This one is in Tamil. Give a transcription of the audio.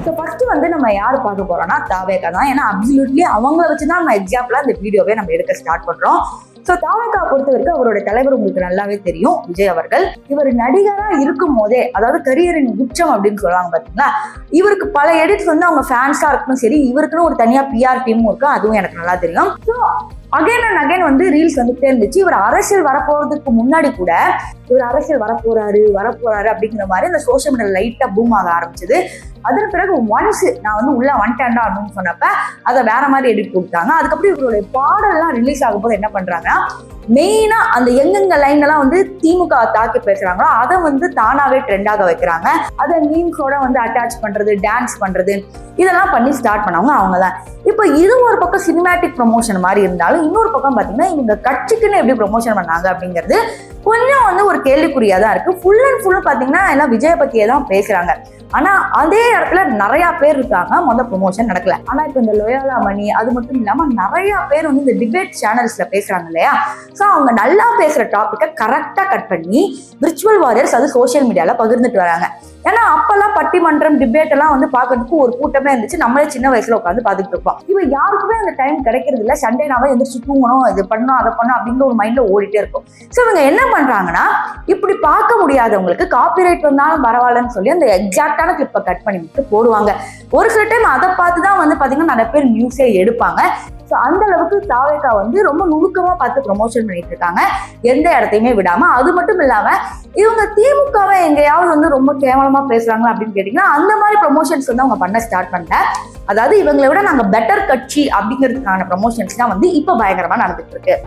ஸோ ஃபர்ஸ்ட் வந்து நம்ம யார் பார்க்க போறோம்னா தாவேகா தான். ஏன்னா அப்சல்யூட்லி அவங்கள வச்சுதான் நம்ம எக்ஸாம்பிளா இந்த வீடியோவே நம்ம எடுக்க ஸ்டார்ட் பண்றோம். ஸோ தாவேகா பொறுத்த வரைக்கும் அவரோட தலைவர் உங்களுக்கு நல்லாவே தெரியும், விஜய் அவர்கள். இவர் நடிகரா இருக்கும் போதே, அதாவது கரியரின் உச்சம் அப்படின்னு சொல்லுவாங்க பாத்தீங்களா, இவருக்கு பல எடிட்ஸ் வந்து அவங்க ஃபேன்ஸா இருக்கணும் சரி, இவருக்குன்னு ஒரு தனியா பிஆர் டீமும் இருக்கு, அதுவும் எனக்கு நல்லா தெரியும். ஸோ அகைன் அண்ட் அகைன் வந்து ரீல்ஸ் வந்துட்டே இருந்துச்சு. இவர் அரசியல் வரப்போறதுக்கு முன்னாடி கூட இவர் அரசியல் வரப்போறாரு அப்படிங்கிற மாதிரி இந்த சோசியல் மீடியா லைட்டா பூம் ஆக ஆரம்பிச்சது. அதன் பிறகு ஒன்ஸ் நான் வந்து உள்ள வந்துட்டேன்டா அப்படின்னு சொன்னப்ப அதை வேற மாதிரி எடிட் கொடுத்தாங்க. அதுக்கப்புறம் இவருடைய பாடல்லாம் ரிலீஸ் ஆகும் போது என்ன பண்றாங்கன்னா, மெயினா அந்த எங்கெங்க லைன் எல்லாம் வந்து திமுக தாக்கி பேசுறாங்களோ அதை வந்து தானாவே ட்ரெண்டாக வைக்கிறாங்க. அதை மீம்ஸோட வந்து அட்டாச் பண்றது, டான்ஸ் பண்றது, இதெல்லாம் பண்ணி ஸ்டார்ட் பண்ணவங்க அவங்க தான். இப்போ இது ஒரு பக்கம் சினிமேட்டிக் ப்ரொமோஷன் மாதிரி இருந்தாலும், இன்னொரு பக்கம் பாத்தீங்கன்னா இவங்க கட்சிக்குன்னு எப்படி ப்ரொமோஷன் பண்ணாங்க அப்படிங்கிறது கொஞ்சம் வந்து ஒரு கேள்விக்குறியா தான் இருக்கு. ஃபுல் அண்ட் ஃபுல்லா பாத்தீங்கன்னா எல்லாம் விஜய பத்தியே தான் பேசுறாங்க. ஆனா அதே இடத்துல நிறைய பேர் இருக்காங்க, ப்ரொமோஷன் நடக்கல. ஆனா இப்ப இந்த லோயாலா மணி அது மட்டும் இல்லாம நிறைய பேர் வந்து இந்த டிபேட் சேனல்ஸ்ல பேசுறாங்க இல்லையா, சோ அவங்க நல்லா பேசுற டாபிக்கை கரெக்டா கட் பண்ணி விர்ச்சுவல் வாரியர்ஸ் அது சோசியல் மீடியால பகிர்ந்துட்டு வராங்க. ஏன்னா அப்பெல்லாம் பட்டிமன்றம் டிபேட் எல்லாம் வந்து பாக்குறதுக்கு ஒரு கூட்டமே இருந்துச்சு, நம்மளே சின்ன வயசுல உட்காந்து பாத்துட்டு இருப்போம். இப்ப யாருக்குமே அந்த டைம் கிடைக்கிறது இல்ல. சண்டேனாவே எந்திரிச்சு தூங்கணும், இது பண்ணணும் அதை பண்ணணும் அப்படிங்கிற ஒரு மைண்ட்ல ஓடிட்டே இருக்கும். சோ இவங்க என்ன பண்றாங்கன்னா, இப்படி பார்க்க முடியாதவங்களுக்கு காப்பிரைட் வந்தாலும் பரவாயில்லன்னு சொல்லி அந்த எக்ஸாக்டான கிளிப்பை கட் பண்ணி விட்டு போடுவாங்க. ஒரு சில டைம் அதை பார்த்துதான் வந்து பாத்தீங்கன்னா நிறைய பேர் நியூஸே எடுப்பாங்க. ஸோ அந்த அளவுக்கு தாவேகா வந்து ரொம்ப நுணுக்கமா பார்த்து ப்ரொமோஷன் பண்ணிட்டு இருக்காங்க, எந்த இடத்தையுமே விடாம. அது மட்டும் இல்லாம இவங்க திமுகவை எங்கேயாவது வந்து ரொம்ப கேவலமா பேசுறாங்களா அப்படின்னு கேட்டீங்கன்னா, அந்த மாதிரி ப்ரொமோஷன்ஸ் வந்து அவங்க பண்ண ஸ்டார்ட் பண்ணல. அதாவது இவங்களை விட நாங்க பெட்டர் கட்சி அப்படிங்கிறதுக்கான ப்ரொமோஷன்ஸ் தான் வந்து இப்ப பயங்கரமா நடந்துட்டு இருக்கு.